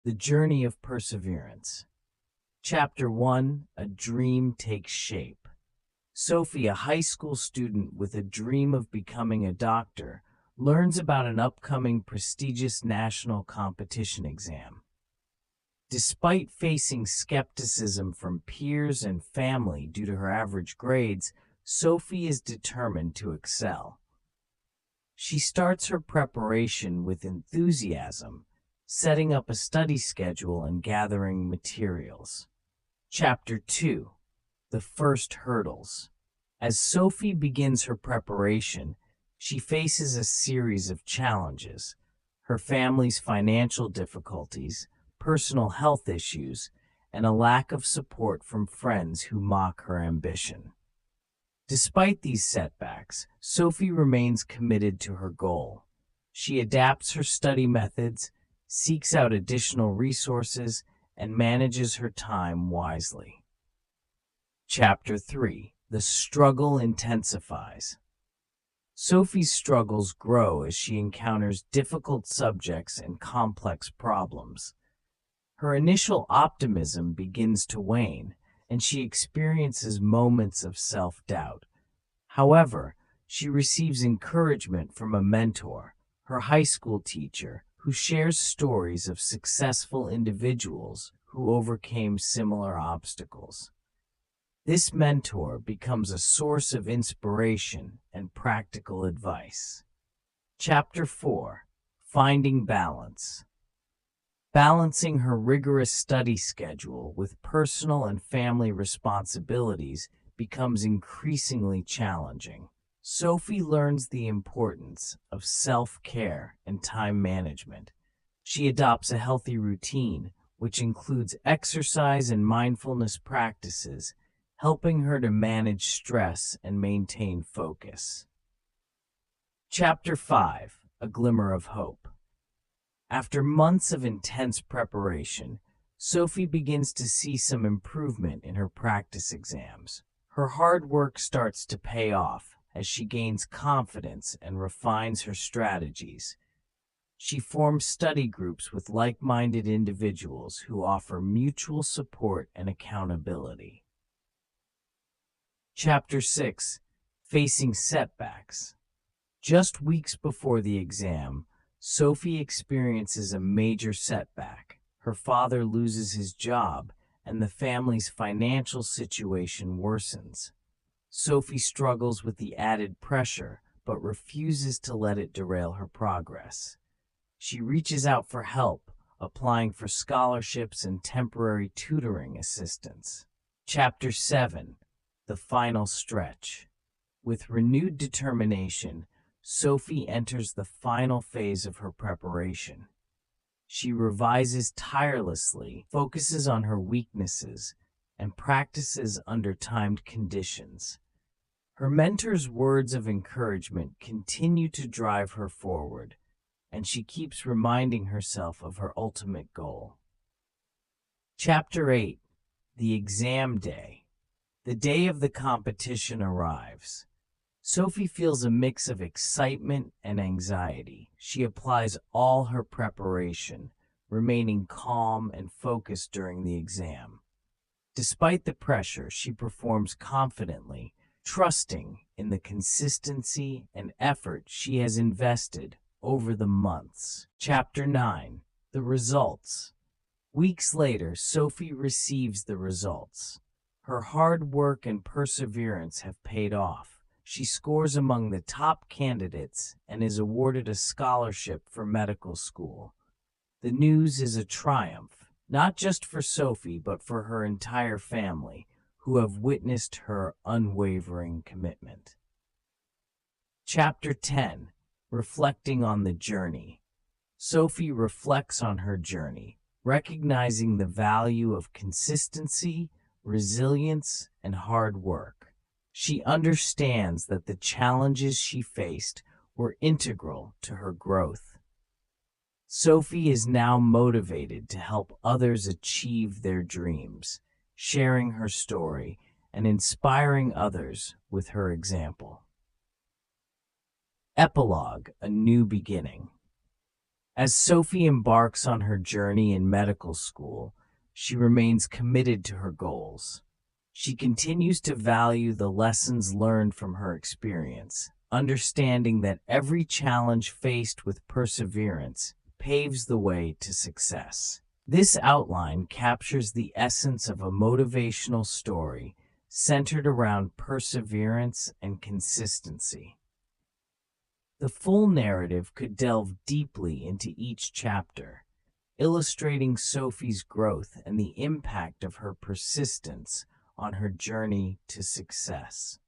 The Journey of Perseverance. Chapter 1, A Dream Takes Shape. Sophie, a high school student with a dream of becoming a doctor, learns about an upcoming prestigious national competition exam. Despite facing skepticism from peers and family due to her average grades, Sophie is determined to excel. She starts her preparation with enthusiasm, setting up a study schedule and gathering materials. Chapter 2, The First Hurdles. As Sophie begins her preparation, she faces a series of challenges: her family's financial difficulties, personal health issues, and a lack of support from friends who mock her ambition. Despite these setbacks, Sophie remains committed to her goal. She adapts her study methods, seeks out additional resources, and manages her time wisely. Chapter 3, The Struggle Intensifies. Sophie's struggles grow as she encounters difficult subjects and complex problems. Her initial optimism begins to wane, and she experiences moments of self-doubt. However, she receives encouragement from a mentor, her high school teacher, who shares stories of successful individuals who overcame similar obstacles. This mentor becomes a source of inspiration and practical advice. Chapter 4, Finding Balance. Balancing her rigorous study schedule with personal and family responsibilities becomes increasingly challenging. Sophie learns the importance of self-care and time management. She adopts a healthy routine, which includes exercise and mindfulness practices, helping her to manage stress and maintain focus. Chapter 5, A Glimmer of Hope. After months of intense preparation, Sophie begins to see some improvement in her practice exams. Her hard work starts to pay off as she gains confidence and refines her strategies. She forms study groups with like-minded individuals who offer mutual support and accountability. Chapter 6, Facing Setbacks. Just weeks before the exam, Sophie experiences a major setback. Her father loses his job, and the family's financial situation worsens. Sophie struggles with the added pressure, but refuses to let it derail her progress. She reaches out for help, applying for scholarships and temporary tutoring assistance. Chapter 7, The Final Stretch. With renewed determination, Sophie enters the final phase of her preparation. She revises tirelessly, focuses on her weaknesses, and practices under timed conditions. Her mentor's words of encouragement continue to drive her forward, and she keeps reminding herself of her ultimate goal. Chapter 8, The Exam Day. The day of the competition arrives. Sophie feels a mix of excitement and anxiety. She applies all her preparation, remaining calm and focused during the exam. Despite the pressure, she performs confidently, trusting in the consistency and effort she has invested over the months. Chapter 9, The Results. Weeks later, Sophie receives the results. Her hard work and perseverance have paid off. She scores among the top candidates and is awarded a scholarship for medical school. The news is a triumph, not just for Sophie, but for her entire family, who have witnessed her unwavering commitment. Chapter 10, Reflecting on the Journey. Sophie reflects on her journey, recognizing the value of consistency, resilience, and hard work. She understands that the challenges she faced were integral to her growth. Sophie is now motivated to help others achieve their dreams, sharing her story and inspiring others with her example. Epilogue, A New Beginning. As Sophie embarks on her journey in medical school, she remains committed to her goals. She continues to value the lessons learned from her experience, understanding that every challenge faced with perseverance paves the way to success. This outline captures the essence of a motivational story centered around perseverance and consistency. The full narrative could delve deeply into each chapter, illustrating Sophie's growth and the impact of her persistence on her journey to success.